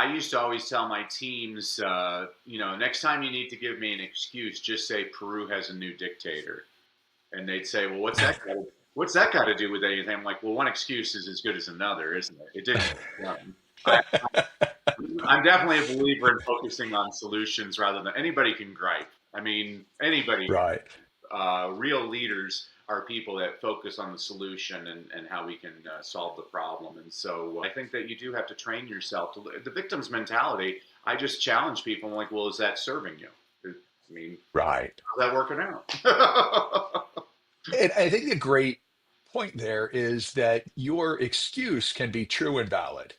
I used to always tell my teams, next time you need to give me an excuse, just say Peru has a new dictator. And they'd say, well, what's that got to do with anything? I'm like, well, one excuse is as good as another, isn't it? It didn't. I, I'm definitely a believer in focusing on solutions rather than anybody can gripe. I mean, anybody. Right. Real leaders are people that focus on the solution and how we can solve the problem. And so I think that you do have to train yourself to the victim's mentality. I just challenge people. I'm like, well, is that serving you? I mean, Right. how's that working out? And I think the great point there is that your excuse can be true and valid.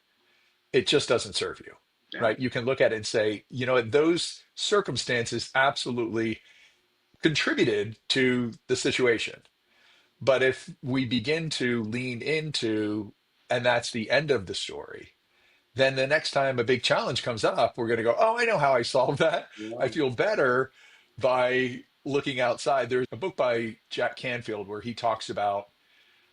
It just doesn't serve you, Yeah. right? You can look at it and say, those circumstances absolutely contributed to the situation. But if we begin to lean into, and that's the end of the story, then the next time a big challenge comes up, we're going to go, oh, I know how I solved that. I Yeah. feel better by looking outside. There's a book by Jack Canfield where he talks about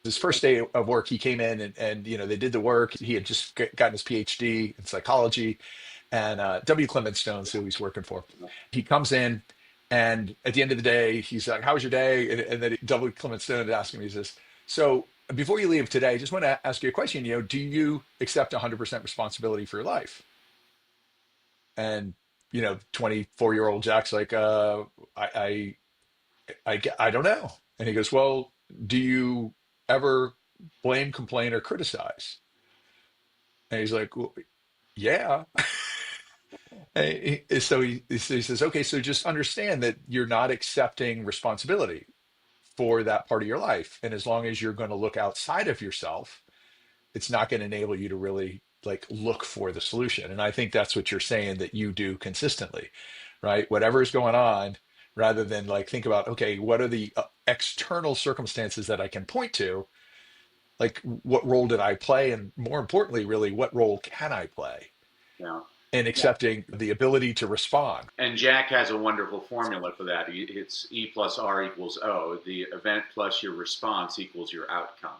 his first day of work. He came in and they did the work. He had just gotten his Ph.D. in psychology, and W. Clement Stone's who he's working for. He comes in, and at the end of the day, he's like, how was your day? And then W. Clement Stone had asked him, he says, so before you leave today, I just want to ask you a question. Do you accept 100% responsibility for your life? And 24-year-old Jack's like, I don't know. And he goes, well, do you ever blame, complain, or criticize? And he's like, well, yeah. So he says, okay, so just understand that you're not accepting responsibility for that part of your life. And as long as you're going to look outside of yourself, it's not going to enable you to really like look for the solution. And I think that's what you're saying that you do consistently, right? Whatever is going on, rather than like think about, okay, what are the external circumstances that I can point to? Like, what role did I play? And more importantly, really, what role can I play Yeah. in accepting the ability to respond? And Jack has a wonderful formula for that. It's E plus R equals O. The event plus your response equals your outcome.